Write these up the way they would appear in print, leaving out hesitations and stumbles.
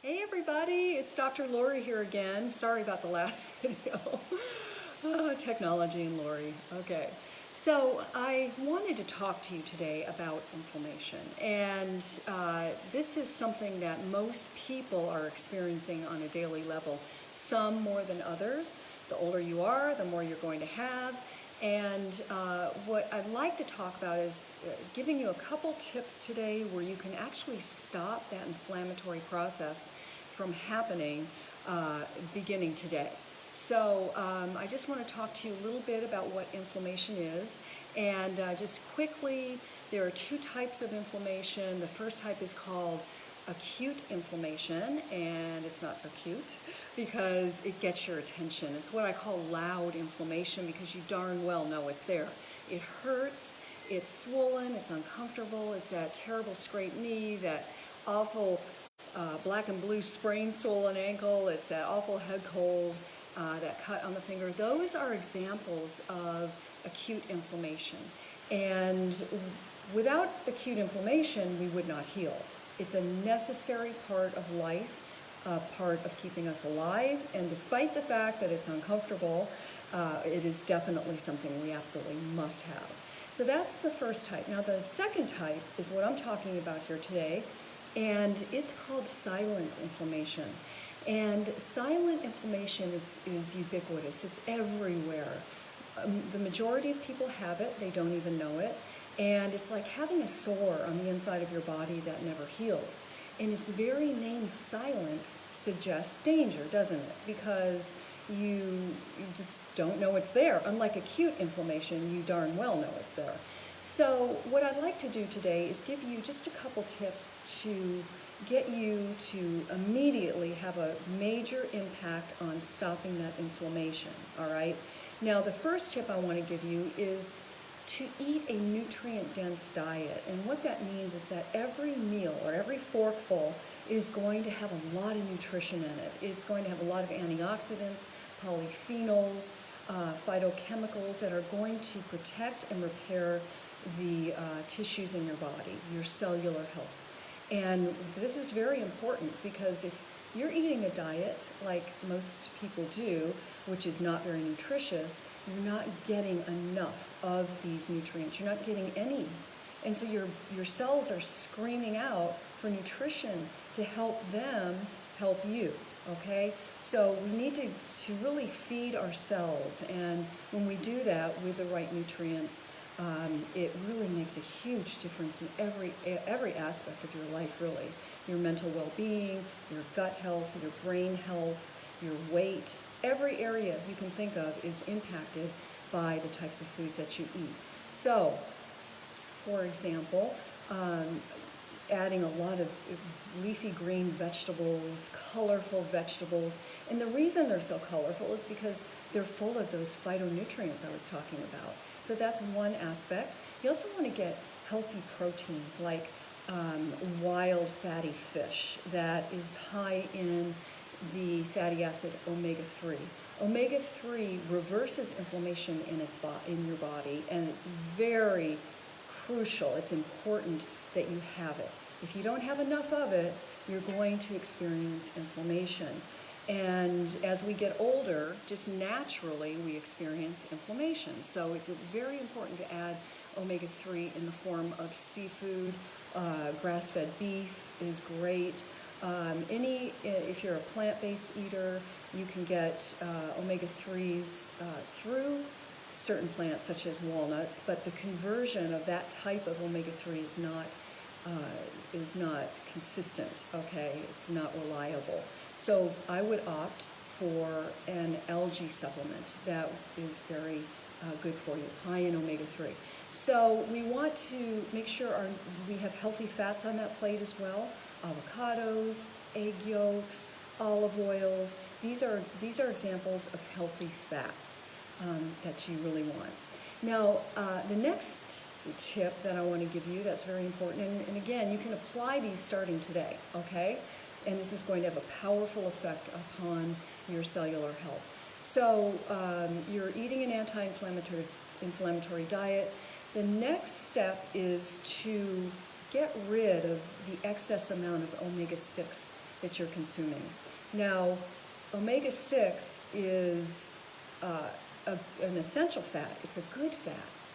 Hey everybody, it's Dr. Lori here again. Sorry about the last video. Technology and Lori. Okay, so I wanted to talk to you today about inflammation. And this is something that most people are experiencing on a daily level, some more than others. The older you are, the more you're going to have. And what I'd like to talk about is giving you a couple tips today where you can actually stop that inflammatory process from happening beginning today. So I just want to talk to you a little bit about what inflammation is. And just quickly, there are two types of inflammation. The first type is called acute inflammation, and it's not so cute because it gets your attention. It's what I call loud inflammation because you darn well know it's there. It hurts, it's swollen, it's uncomfortable, it's that terrible scraped knee, that awful black and blue sprained swollen ankle, it's that awful head cold, that cut on the finger. Those are examples of acute inflammation. And without acute inflammation, we would not heal. It's a necessary part of life, part of keeping us alive, and despite the fact that it's uncomfortable, it is definitely something we absolutely must have. So that's the first type. Now the second type is what I'm talking about here today, and it's called silent inflammation. And silent inflammation is ubiquitous. It's everywhere. The majority of people have it, they don't even know it. And it's like having a sore on the inside of your body that never heals. And its very name, silent, suggests danger, doesn't it? Because you just don't know it's there. Unlike acute inflammation, you darn well know it's there. So what I'd like to do today is give you just a couple tips to get you to immediately have a major impact on stopping that inflammation, all right? Now, the first tip I want to give you is to eat a nutrient-dense diet. And what that means is that every meal or every forkful is going to have a lot of nutrition in it. It's going to have a lot of antioxidants, polyphenols, phytochemicals that are going to protect and repair the tissues in your body, your cellular health. And this is very important because if you're eating a diet like most people do, which is not very nutritious, you're not getting enough of these nutrients. You're not getting any. And so your cells are screaming out for nutrition to help them help you, okay? So we need to really feed our cells, and when we do that with the right nutrients, it really makes a huge difference in every aspect of your life, really. Your mental well-being, your gut health, your brain health, your weight. Every area you can think of is impacted by the types of foods that you eat. So, for example, adding a lot of leafy green vegetables, colorful vegetables. And the reason they're so colorful is because they're full of those phytonutrients I was talking about. So that's one aspect. You also want to get healthy proteins like wild fatty fish that is high in the fatty acid omega-3. Omega-3 reverses inflammation in your body, and it's very crucial. It's important that you have it. If you don't have enough of it, you're going to experience inflammation. And as we get older, just naturally we experience inflammation. So it's very important to add omega-3 in the form of seafood. Grass-fed beef is great. If you're a plant-based eater, you can get omega-3s through certain plants such as walnuts, but the conversion of that type of omega-3 is not consistent, okay? It's not reliable. So I would opt for an algae supplement that is very good for you, high in omega-3. So we want to make sure we have healthy fats on that plate as well. Avocados, egg yolks, olive oils. These are examples of healthy fats that you really want. Now, the next tip that I want to give you that's very important, and again, you can apply these starting today, okay? And this is going to have a powerful effect upon your cellular health. So you're eating an anti-inflammatory diet. The next step is to get rid of the excess amount of omega-6 that you're consuming. Now, omega-6 is an essential fat. It's a good fat.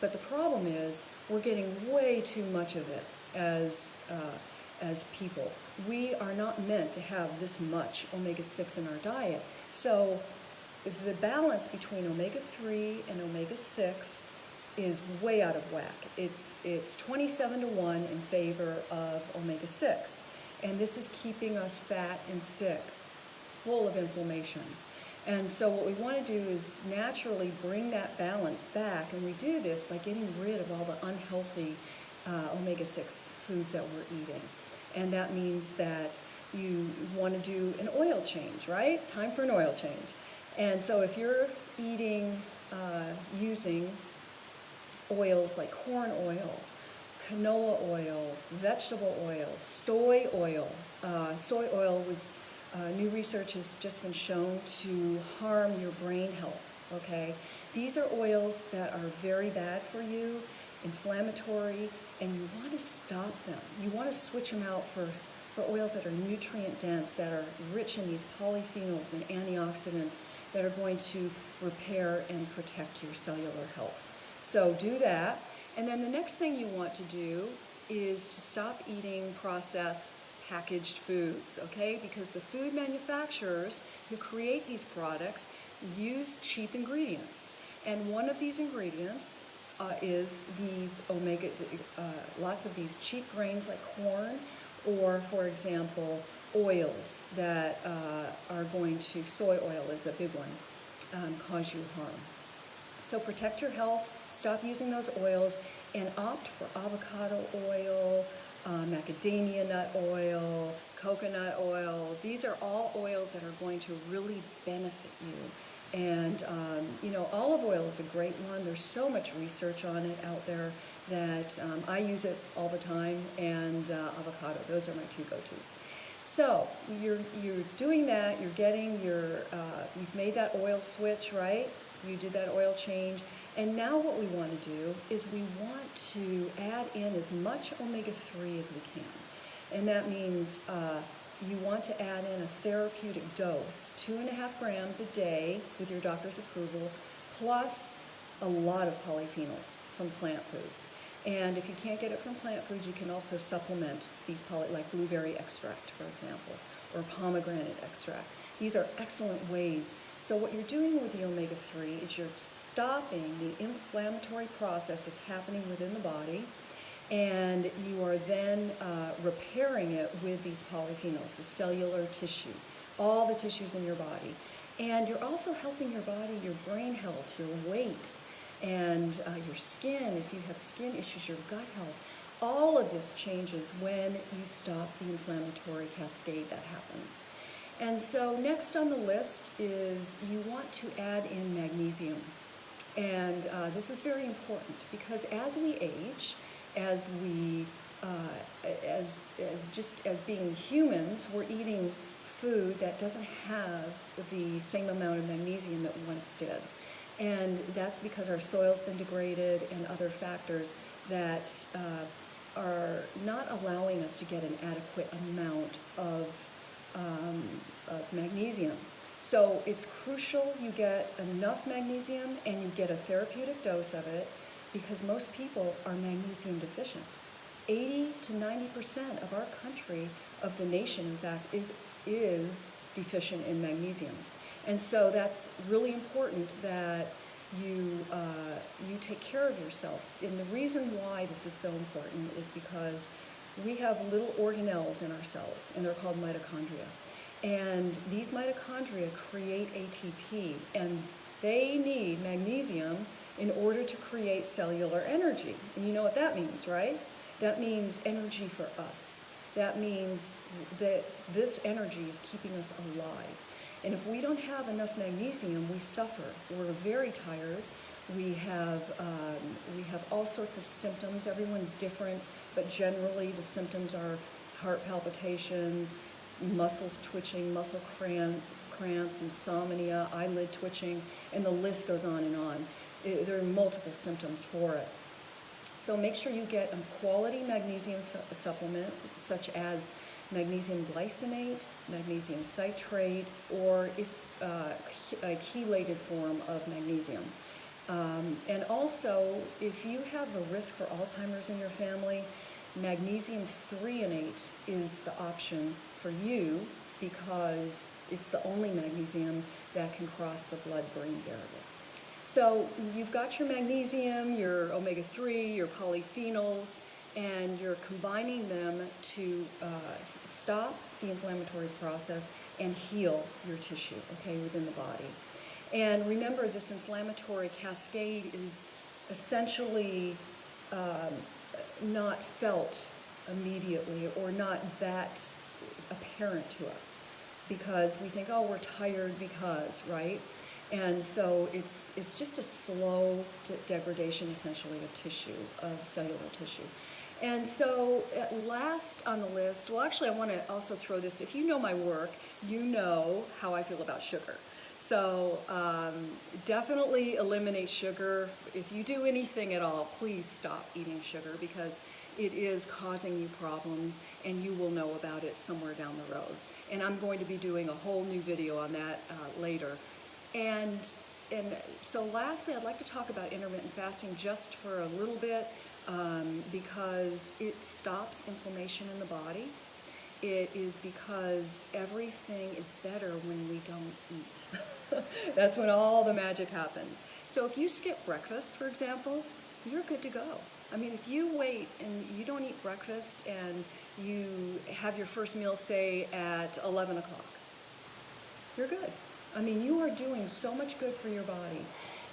But the problem is we're getting way too much of it as people. We are not meant to have this much omega-6 in our diet. So the balance between omega-3 and omega-6 is way out of whack. It's 27-to-1 in favor of omega-6. And this is keeping us fat and sick, full of inflammation. And so what we want to do is naturally bring that balance back, and we do this by getting rid of all the unhealthy omega-6 foods that we're eating. And that means that you want to do an oil change, right? Time for an oil change. And so if you're eating, using oils like corn oil, canola oil, vegetable oil, soy oil. Soy oil was, new research has just been shown to harm your brain health, okay? These are oils that are very bad for you, inflammatory, and you want to stop them. You want to switch them out for oils that are nutrient dense, that are rich in these polyphenols and antioxidants that are going to repair and protect your cellular health. So do that. And then the next thing you want to do is to stop eating processed packaged foods, okay? Because the food manufacturers who create these products use cheap ingredients. And one of these ingredients is these lots of these cheap grains like corn, or for example, oils that are going to, soy oil is a big one, cause you harm. So protect your health, stop using those oils, and opt for avocado oil, macadamia nut oil, coconut oil. These are all oils that are going to really benefit you. And, you know, olive oil is a great one. There's so much research on it out there that I use it all the time, and avocado. Those are my two go-tos. So you're doing that, you're getting your, you've made that oil switch, right? You did that oil change. And now what we want to do is we want to add in as much omega-3 as we can. And that means you want to add in a therapeutic dose, 2.5 grams a day with your doctor's approval, plus a lot of polyphenols from plant foods. And if you can't get it from plant foods, you can also supplement these like blueberry extract, for example, or pomegranate extract. These are excellent ways. So what you're doing with the omega-3 is you're stopping the inflammatory process that's happening within the body, and you are then repairing it with these polyphenols, the cellular tissues, all the tissues in your body. And you're also helping your body, your brain health, your weight, and your skin, if you have skin issues, your gut health. All of this changes when you stop the inflammatory cascade that happens. And so next on the list is you want to add in magnesium. And this is very important because as we age, as we, as being humans, we're eating food that doesn't have the same amount of magnesium that we once did. And that's because our soil's been degraded and other factors that are not allowing us to get an adequate amount of magnesium. So it's crucial you get enough magnesium and you get a therapeutic dose of it, because most people are magnesium deficient. 80 to 90% of our country, of the nation in fact, is deficient in magnesium. And so that's really important that you take care of yourself. And the reason why this is so important is because we have little organelles in our cells, and they're called mitochondria. And these mitochondria create ATP, and they need magnesium in order to create cellular energy. And you know what that means, right? That means energy for us. That means that this energy is keeping us alive. And if we don't have enough magnesium, we suffer. We're very tired. We have all sorts of symptoms. Everyone's different, but generally the symptoms are heart palpitations, muscles twitching, muscle cramps, insomnia, eyelid twitching, and the list goes on and on. There are multiple symptoms for it. So make sure you get a quality magnesium supplement, such as magnesium glycinate, magnesium citrate, or if a chelated form of magnesium. And also, if you have a risk for Alzheimer's in your family, magnesium threonate is the option for you because it's the only magnesium that can cross the blood-brain barrier. So you've got your magnesium, your omega-3, your polyphenols, and you're combining them to stop the inflammatory process and heal your tissue, okay, within the body. And remember, this inflammatory cascade is essentially not felt immediately or not that apparent to us because we think, oh, we're tired because, right? And so it's just a slow degradation, essentially, of tissue, of cellular tissue. And so last on the list, well, actually, I want to also throw this. If you know my work, you know how I feel about sugar. So definitely eliminate sugar. If you do anything at all, please stop eating sugar because it is causing you problems and you will know about it somewhere down the road. And I'm going to be doing a whole new video on that later. And so lastly, I'd like to talk about intermittent fasting just for a little bit because it stops inflammation in the body. It is because everything is better when we don't eat. That's when all the magic happens. So if you skip breakfast, for example, you're good to go. I mean, if you wait and you don't eat breakfast and you have your first meal, say, at 11 o'clock, you're good. I mean, you are doing so much good for your body.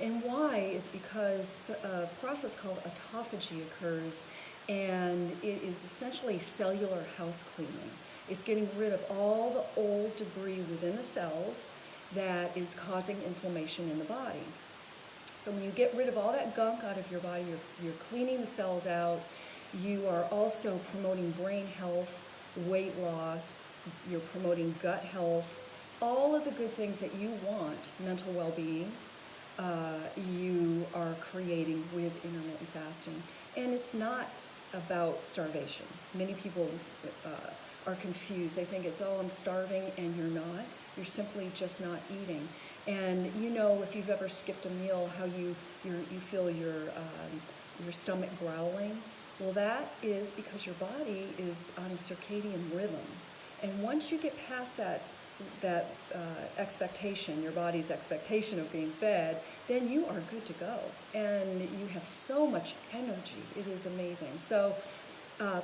And why is because a process called autophagy occurs, and it is essentially cellular house cleaning. It's getting rid of all the old debris within the cells that is causing inflammation in the body. So when you get rid of all that gunk out of your body, you're cleaning the cells out. You are also promoting brain health, weight loss. You're promoting gut health. All of the good things that you want, mental well-being, you are creating with intermittent fasting. And it's not about starvation. Many people are confused. They think it's, oh, I'm starving, and you're not. You're simply just not eating. And you know, if you've ever skipped a meal, how you feel your stomach growling. Well, that is because your body is on a circadian rhythm. And once you get past that expectation, your body's expectation of being fed, then you are good to go. And you have so much energy. It is amazing. So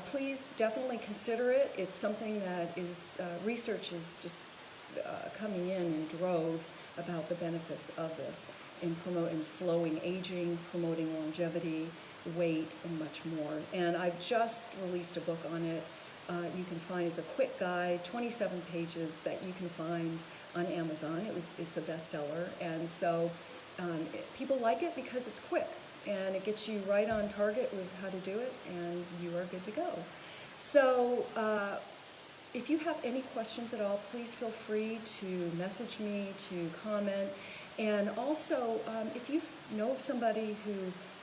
please definitely consider it. It's something that is, research is just coming in droves about the benefits of this in promoting slowing aging, promoting longevity, weight, and much more. And I've just released a book on it. You can find, it's a quick guide, 27 pages that you can find on Amazon. It's a bestseller, and so people like it because it's quick and it gets you right on target with how to do it, and you are good to go. So if you have any questions at all, please feel free to message me, to comment, and also if you know somebody who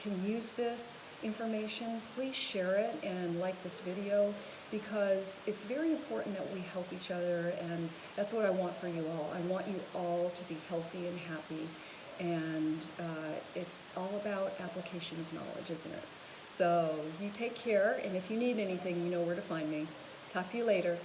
can use this information, please share it and like this video, because it's very important that we help each other, and that's what I want for you all. I want you all to be healthy and happy, and it's all about application of knowledge, isn't it? So you take care, and if you need anything, you know where to find me. Talk to you later.